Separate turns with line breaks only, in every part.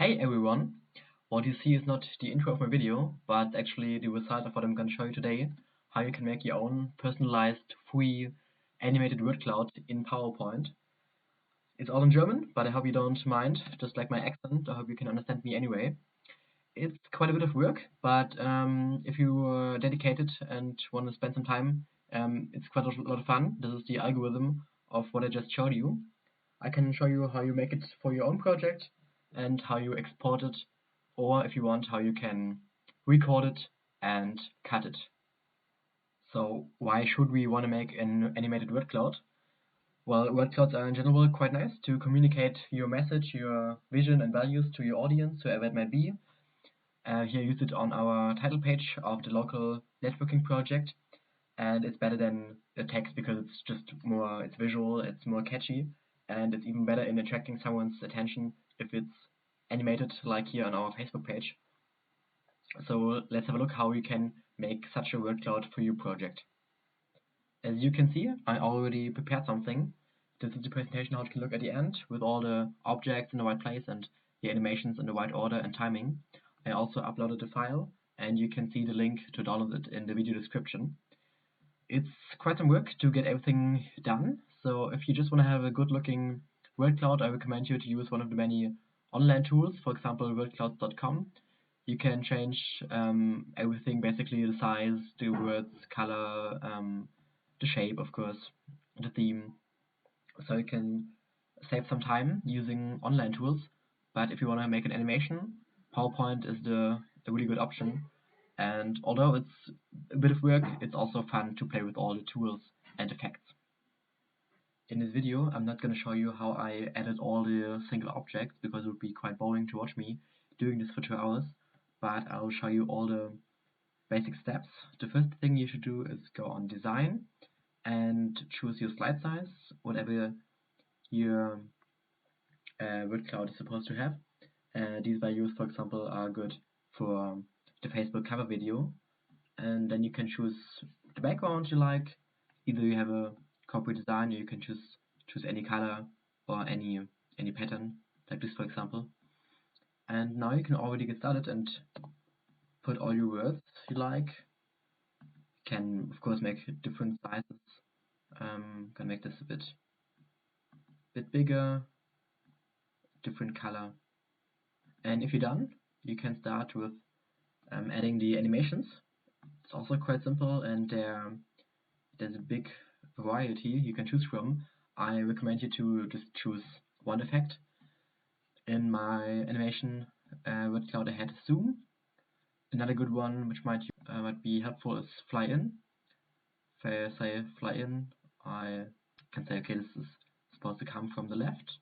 Hey everyone! What you see is not the intro of my video, but actually the result of what I'm going to show you today, how you can make your own personalized, free, animated word cloud in PowerPoint. It's all in German, but I hope you don't mind, just like my accent. I hope you can understand me anyway. It's quite a bit of work, but if you are dedicated and want to spend some time, it's quite a lot of fun. This is the algorithm of what I just showed you. I can show you how you make it for your own project and how you export it, or if you want, how you can record it and cut it. So why should we want to make an animated word cloud? Well, word clouds are in general quite nice to communicate your message, your vision and values to your audience, whoever it might be. Here use it on our title page of the local networking project, and it's better than the text because it's just more, it's visual, it's more catchy, and it's even better in attracting someone's attention if it's animated like here on our Facebook page. So let's have a look how you can make such a word cloud for your project. As you can see, I already prepared something. This is the presentation how it can look at the end with all the objects in the right place and the animations in the right order and timing. I also uploaded the file, and you can see the link to download it in the video description. It's quite some work to get everything done, so if you just want to have a good looking word cloud, I recommend you to use one of the many online tools, for example wordclouds.com. You can change everything, basically the size, the words, color, the shape of course, the theme, so you can save some time using online tools. But if you want to make an animation, PowerPoint is a really good option. And although it's a bit of work, it's also fun to play with all the tools and effects. In this video, I'm not going to show you how I added all the single objects because it would be quite boring to watch me doing this for 2 hours, but I'll show you all the basic steps. The first thing you should do is go on Design and choose your slide size, whatever your word cloud is supposed to have. These values, for example, are good for the Facebook cover video, and then you can choose the background you like. Either you have a corporate design, or you can choose any color or any pattern, like this for example. And now you can already get started and put all your words you like. You can of course make different sizes. Can make this a bit bigger, different color. And if you're done, you can start with adding the animations. It's also quite simple, and there's a big variety you can choose from. I recommend you to just choose one effect. In my animation word cloud I had zoom. Another good one which might be helpful is fly in. If I say fly in, I can say, okay, this is supposed to come from the left,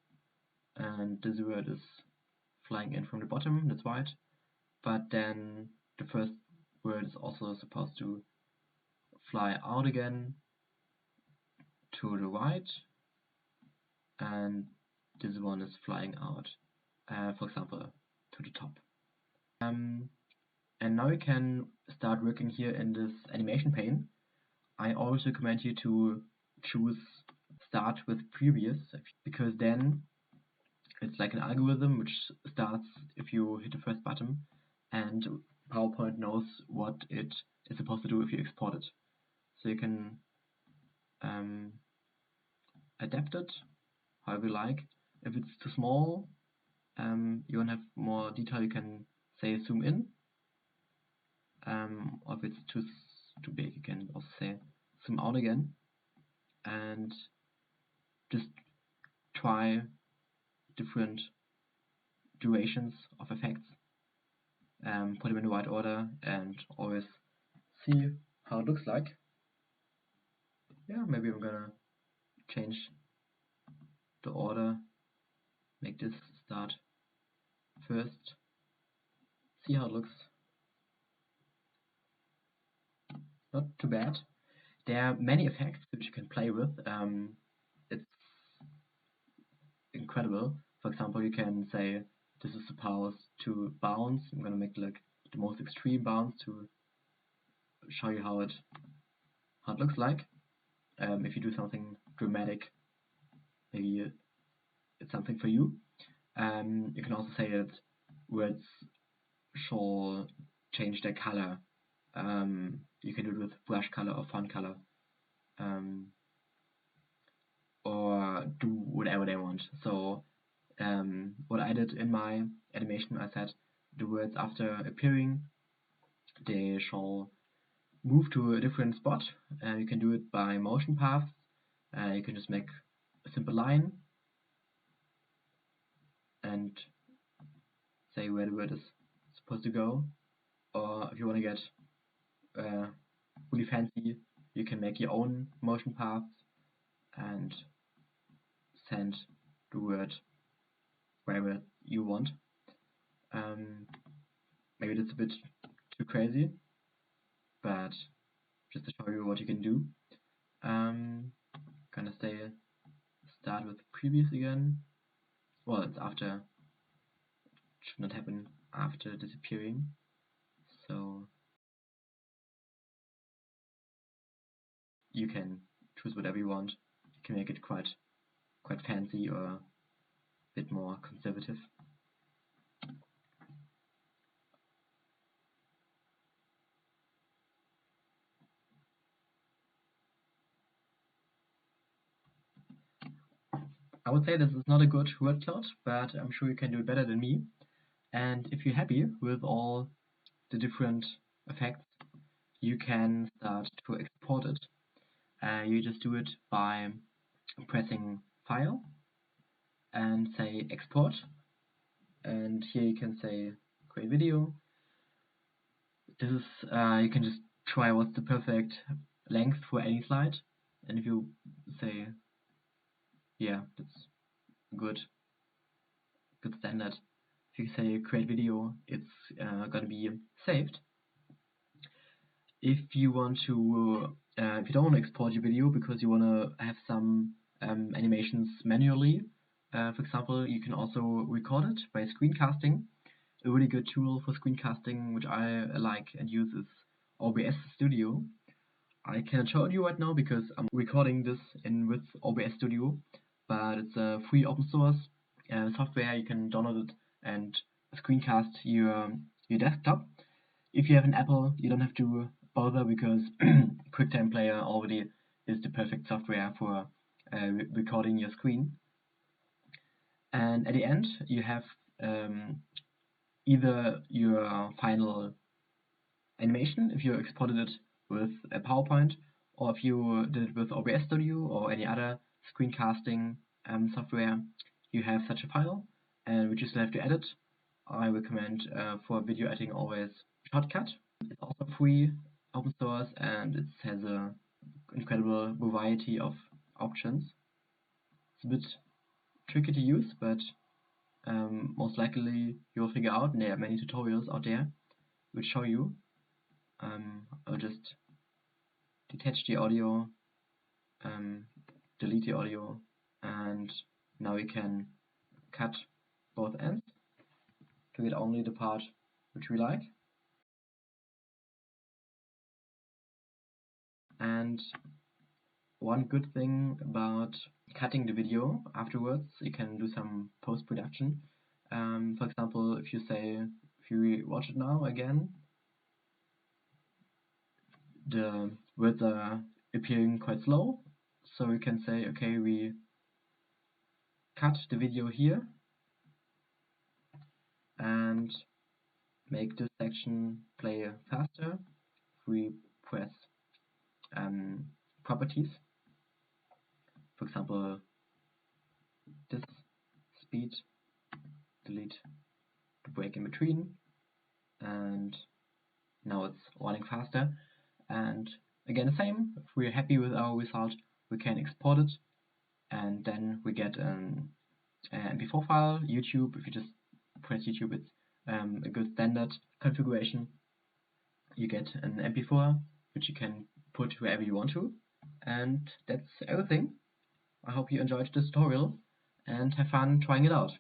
and this word is flying in from the bottom, that's right. But then the first word is also supposed to fly out again to the right, and this one is flying out, for example, to the top. And now you can start working here in this animation pane. I always recommend you to choose start with previous, because then it's like an algorithm which starts if you hit the first button, and PowerPoint knows what it is supposed to do if you export it. So you can adapt it however you like. If it's too small, you want to have more detail, you can say zoom in. Or if it's too big, you can also say zoom out again. And just try different durations of effects. Put them in the right order and always see how it looks like. Yeah, maybe I'm gonna change the order, make this start first, see how it looks. Not too bad. There are many effects which you can play with. It's incredible. For example, you can say this is supposed to bounce. I'm gonna make like the most extreme bounce to show you how it looks like. If you do something dramatic, maybe it's something for you. You can also say that words shall change their color. You can do it with brush color or font color, or do whatever they want. So what I did in my animation, I said the words after appearing, they shall move to a different spot. You can do it by motion paths. You can just make a simple line and say where the word is supposed to go. Or if you want to get really fancy, you can make your own motion paths and send the word wherever you want. Maybe that's a bit too crazy, but just to show you what you can do. Gonna start with previous again. Well, it's after, should not happen after disappearing. So you can choose whatever you want. You can make it quite fancy or a bit more conservative. I would say this is not a good word cloud, but I'm sure you can do it better than me. And if you're happy with all the different effects, you can start to export it. You just do it by pressing File and say Export. And here you can say Create Video. This is you can just try what's the perfect length for any slide. And if you say, yeah, that's good standard. If you say Create Video, it's gonna be saved. If you want to, if you don't want to export your video because you want to have some animations manually, for example, you can also record it by screencasting. A really good tool for screencasting, which I like and use, is OBS Studio. I cannot show it you right now because I'm recording this with OBS Studio, but it's a free open source software. You can download it and screencast your desktop. If you have an Apple, you don't have to bother because Quicktime Player already is the perfect software for recording your screen. And at the end, you have either your final animation, if you exported it with a PowerPoint, or if you did it with OBS Studio or any other screencasting software, you have such a file, and which you still have to edit. I recommend for video editing always Shotcut. It's also free, open source, and it has an incredible variety of options. It's a bit tricky to use, but most likely you'll figure out, and there are many tutorials out there which show you. I'll just detach the audio, delete the audio, and now we can cut both ends to get only the part which we like. And one good thing about cutting the video afterwards, you can do some post-production. For example, if you watch it now again, the words are appearing quite slow, so we can say, okay, we cut the video here and make this section play faster. We press properties, for example, this speed, delete the break in between, and now it's running faster. And again, the same, if we're happy with our result, we can export it, and then we get an MP4 file. YouTube, if you just press YouTube, it's a good standard configuration. You get an MP4, which you can put wherever you want to. And that's everything. I hope you enjoyed this tutorial and have fun trying it out.